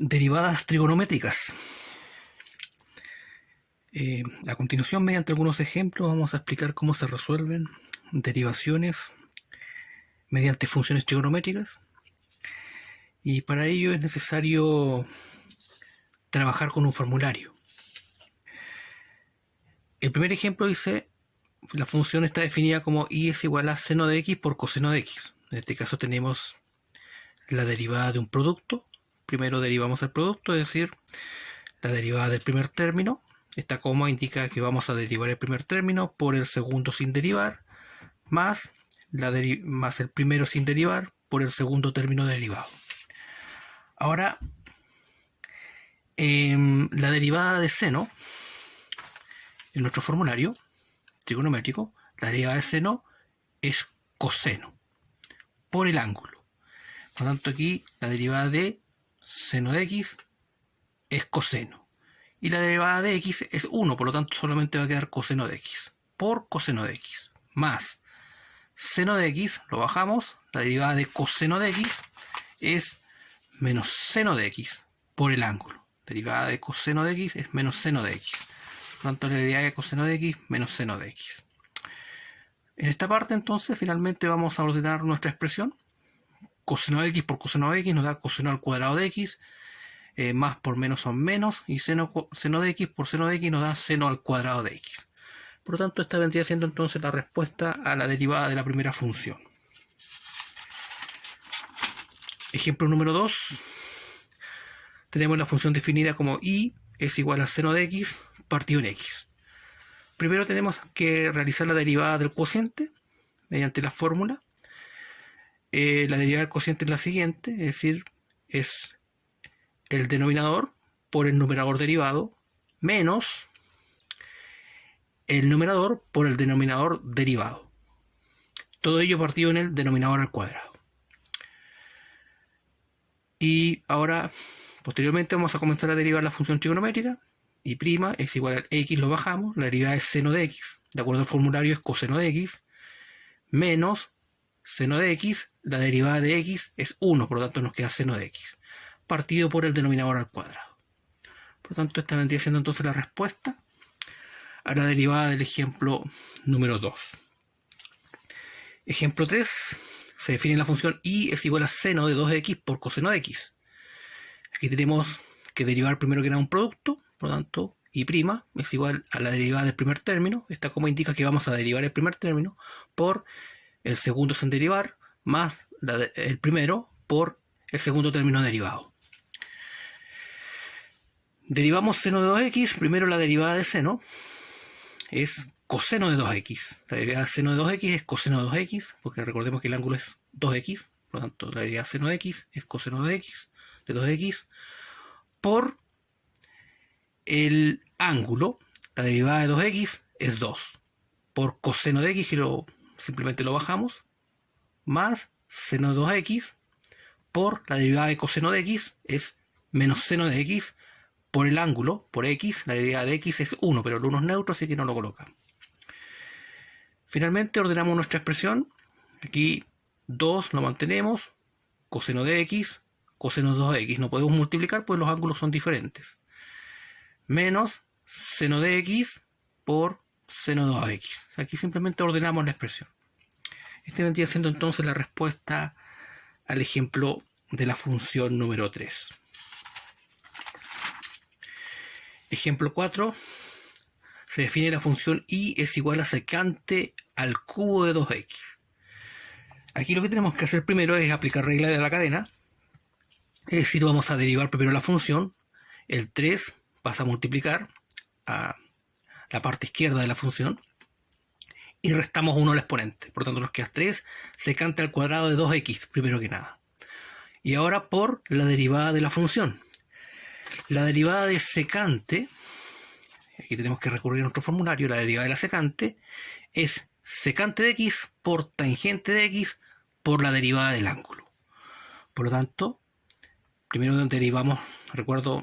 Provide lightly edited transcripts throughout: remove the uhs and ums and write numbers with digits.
Derivadas trigonométricas. A continuación, mediante algunos ejemplos, vamos a explicar cómo se resuelven derivaciones mediante funciones trigonométricas. Y para ello es necesario trabajar con un formulario. El primer ejemplo dice, la función está definida como y es igual a seno de x por coseno de x. En este caso tenemos la derivada de un producto. Primero derivamos el producto, es decir, la derivada del primer término. Esta coma indica que vamos a derivar el primer término por el segundo sin derivar, más el primero sin derivar por el segundo término derivado. Ahora, la derivada de seno, en nuestro formulario trigonométrico, la derivada de seno es coseno por el ángulo. Por lo tanto, aquí la derivada de seno de x es coseno. Y la derivada de x es 1, por lo tanto solamente va a quedar coseno de x por coseno de x. Más seno de x, lo bajamos, la derivada de coseno de x es menos seno de x por el ángulo. Derivada de coseno de x es menos seno de x. Por lo tanto, la derivada de coseno de x menos seno de x. En esta parte, entonces, finalmente vamos a ordenar nuestra expresión. Coseno de x por coseno de x nos da coseno al cuadrado de x. Más por menos son menos. Y seno de x por seno de x nos da seno al cuadrado de x. Por lo tanto, esta vendría siendo entonces la respuesta a la derivada de la primera función. Ejemplo número 2. Tenemos la función definida como y es igual a seno de x partido en x. Primero tenemos que realizar la derivada del cociente mediante la fórmula. La derivada del cociente es la siguiente, es decir, es el denominador por el numerador derivado menos el numerador por el denominador derivado. Todo ello partido en el denominador al cuadrado. Y ahora, posteriormente, vamos a comenzar a derivar la función trigonométrica. Y' es igual a x, lo bajamos. La derivada es seno de x. De acuerdo al formulario es coseno de x. Menos seno de x. La derivada de x es 1, por lo tanto nos queda seno de x. Partido por el denominador al cuadrado. Por lo tanto, esta vendría siendo entonces la respuesta a la derivada del ejemplo número 2. Ejemplo 3. Se define la función y es igual a seno de 2x por coseno de x. Aquí tenemos que derivar primero que nada un producto, por lo tanto, y' es igual a la derivada del primer término. Esta como indica que vamos a derivar el primer término por el segundo sin derivar, más el primero por el segundo término derivado. Derivamos seno de 2x, primero la derivada de seno es coseno de 2x. La derivada de seno de 2x es coseno de 2x, porque recordemos que el ángulo es 2x, por lo tanto la derivada de seno de x es coseno de 2x, por el ángulo, la derivada de 2x es 2, por coseno de x, que simplemente lo bajamos, más seno de 2x, por la derivada de coseno de x es menos seno de x, por el ángulo, por x, la derivada de x es 1, pero el 1 es neutro, así que no lo colocan. Finalmente ordenamos nuestra expresión. Aquí 2 lo mantenemos, coseno de x, coseno de 2x. No podemos multiplicar pues los ángulos son diferentes. Menos seno de x por seno de 2x. Aquí simplemente ordenamos la expresión. Este vendría siendo entonces la respuesta al ejemplo de la función número 3. Ejemplo 4. Se define la función y es igual a secante al cubo de 2x. Aquí lo que tenemos que hacer primero es aplicar regla de la cadena. Es decir, vamos a derivar primero la función. El 3 pasa a multiplicar a la parte izquierda de la función. Y restamos 1 al exponente. Por lo tanto nos queda 3 secante al cuadrado de 2x, primero que nada. Y ahora por la derivada de la función. La derivada de secante, aquí tenemos que recurrir a nuestro formulario, la derivada de la secante es secante de x por tangente de x por la derivada del ángulo. Por lo tanto, primero derivamos, recuerdo,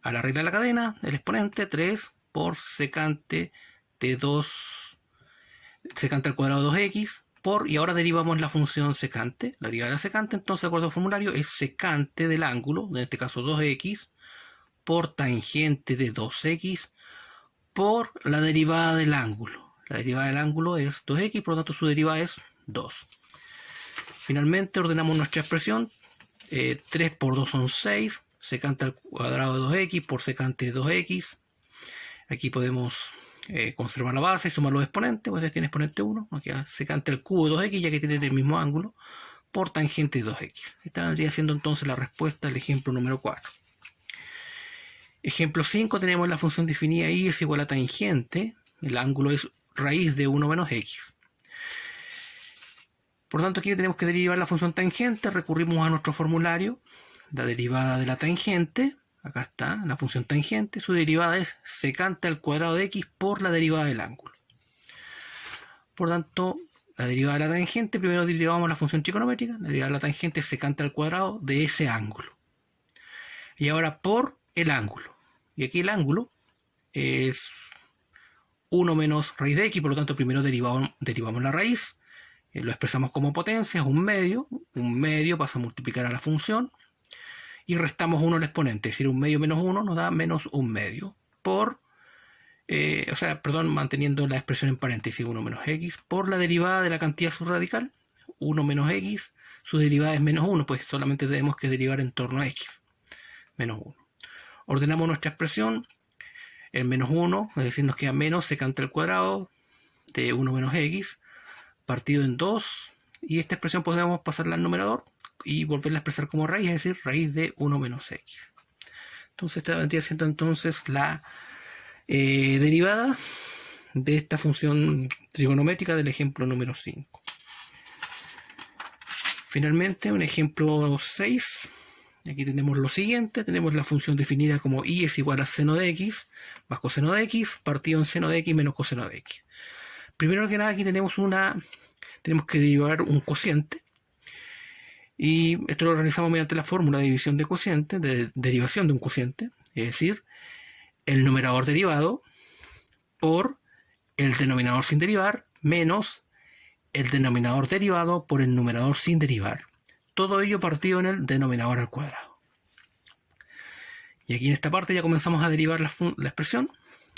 a la regla de la cadena, el exponente 3 por secante de 2, secante al cuadrado de 2x, y ahora derivamos la función secante. La derivada de la secante, entonces, de acuerdo al formulario, es secante del ángulo, en este caso 2x, por tangente de 2x, por la derivada del ángulo. La derivada del ángulo es 2x, por lo tanto su derivada es 2. Finalmente ordenamos nuestra expresión. 3 por 2 son 6, secante al cuadrado de 2x por secante de 2x. Aquí podemos conservar la base y sumar los exponentes, pues este tiene exponente 1, nos queda secante al cubo de 2x, ya que tiene el mismo ángulo, por tangente de 2x. Esta vendría siendo entonces la respuesta al ejemplo número 4. Ejemplo 5, tenemos la función definida y es igual a tangente, el ángulo es raíz de 1 menos x. Por tanto, aquí tenemos que derivar la función tangente, recurrimos a nuestro formulario, la derivada de la tangente. Acá está, la función tangente, su derivada es secante al cuadrado de x por la derivada del ángulo. Por tanto, la derivada de la tangente, primero derivamos la función trigonométrica, la derivada de la tangente es secante al cuadrado de ese ángulo. Y ahora por el ángulo. Y aquí el ángulo es 1 menos raíz de x, por lo tanto primero derivamos la raíz, lo expresamos como potencia, es un medio pasa a multiplicar a la función, y restamos 1 al exponente, es decir, un medio menos 1 nos da menos un medio, manteniendo la expresión en paréntesis 1 menos x, por la derivada de la cantidad subradical, 1 menos x, su derivada es menos 1, pues solamente tenemos que derivar en torno a x, menos 1. Ordenamos nuestra expresión, el menos 1, es decir, nos queda menos secante al cuadrado de 1 menos x, partido en 2, y esta expresión podemos pasarla al numerador, y volverla a expresar como raíz, es decir, raíz de 1 menos x. Entonces esta vendría siendo entonces la derivada de esta función trigonométrica del ejemplo número 5. Finalmente, un ejemplo 6. Aquí tenemos lo siguiente, tenemos la función definida como y es igual a seno de x más coseno de x partido en seno de x menos coseno de x. Primero que nada aquí tenemos que derivar un cociente. Y esto lo realizamos mediante la fórmula de división de cociente, de derivación de un cociente, es decir, el numerador derivado por el denominador sin derivar menos el denominador derivado por el numerador sin derivar. Todo ello partido en el denominador al cuadrado. Y aquí en esta parte ya comenzamos a derivar la expresión.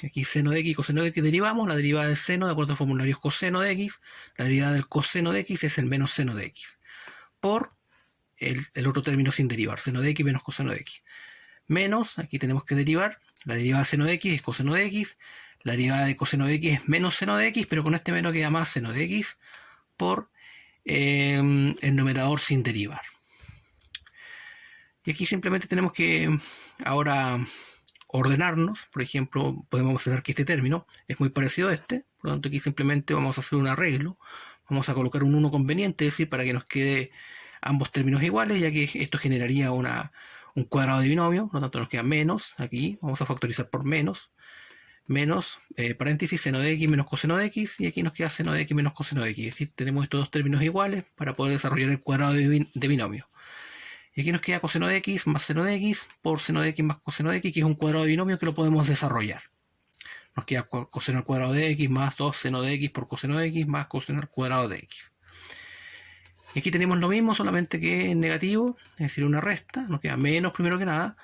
Aquí seno de x y coseno de x derivamos. La derivada del seno, de acuerdo al formulario, es coseno de x. La derivada del coseno de x es el menos seno de x. Por el otro término sin derivar, seno de x menos coseno de x. Menos, aquí tenemos que derivar, la derivada de seno de x es coseno de x, la derivada de coseno de x es menos seno de x, pero con este menos queda más seno de x por el numerador sin derivar. Y aquí simplemente tenemos que ahora ordenarnos. Por ejemplo, podemos observar que este término es muy parecido a este, por lo tanto aquí simplemente vamos a hacer un arreglo, vamos a colocar un 1 conveniente, es decir, para que nos quede ambos términos iguales, ya que esto generaría un cuadrado de binomio, por lo tanto nos queda menos, aquí vamos a factorizar por menos, paréntesis, seno de x menos coseno de x, y aquí nos queda seno de x menos coseno de x, es decir, tenemos estos dos términos iguales para poder desarrollar el cuadrado de binomio. Y aquí nos queda coseno de x más seno de x por seno de x más coseno de x, que es un cuadrado de binomio que lo podemos desarrollar. Nos queda coseno al cuadrado de x más 2 seno de x por coseno de x más coseno al cuadrado de x. Y aquí tenemos lo mismo, solamente que en negativo, es decir, una resta, nos queda menos primero que nada,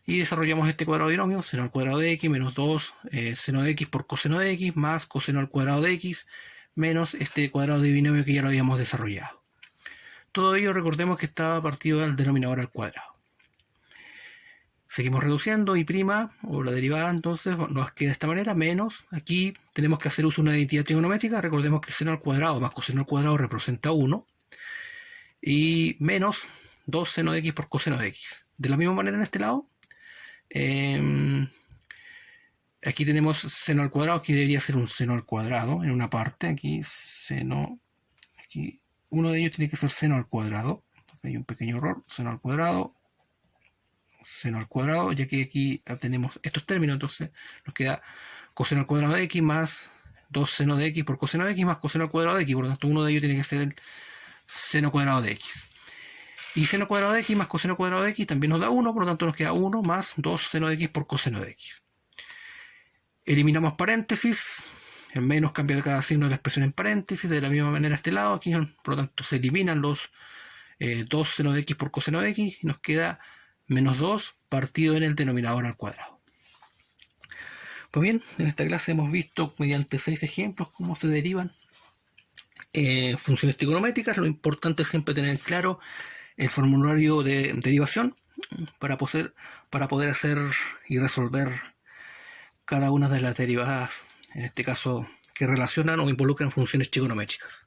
y desarrollamos este cuadrado de binomio, seno al cuadrado de x menos 2 seno de x por coseno de x más coseno al cuadrado de x menos este cuadrado de binomio que ya lo habíamos desarrollado. Todo ello recordemos que estaba partido del denominador al cuadrado. Seguimos reduciendo y prima, o la derivada, entonces nos queda de esta manera, menos, aquí tenemos que hacer uso de una identidad trigonométrica, recordemos que seno al cuadrado más coseno al cuadrado representa 1, y menos 2 seno de x por coseno de x. De la misma manera en este lado, aquí tenemos seno al cuadrado, aquí debería ser un seno al cuadrado en una parte, aquí seno, aquí uno de ellos tiene que ser seno al cuadrado, aquí hay un pequeño error, seno al cuadrado, ya que aquí tenemos estos términos, entonces nos queda coseno al cuadrado de x más 2 seno de x por coseno de x más coseno al cuadrado de x, por lo tanto uno de ellos tiene que ser el seno cuadrado de x. Y seno cuadrado de x más coseno cuadrado de x también nos da 1, por lo tanto nos queda 1 más 2 seno de x por coseno de x. Eliminamos paréntesis, El menos cambia cada signo de la expresión en paréntesis. De la misma manera este lado. Aquí, por lo tanto, se eliminan los 2 seno de x por coseno de x. Y nos queda menos 2 partido en el denominador al cuadrado. Pues bien, en esta clase hemos visto mediante 6 ejemplos cómo se derivan funciones trigonométricas. Lo importante es siempre tener claro el formulario de derivación para poder hacer y resolver cada una de las derivadas, en este caso, que relacionan o involucran funciones trigonométricas.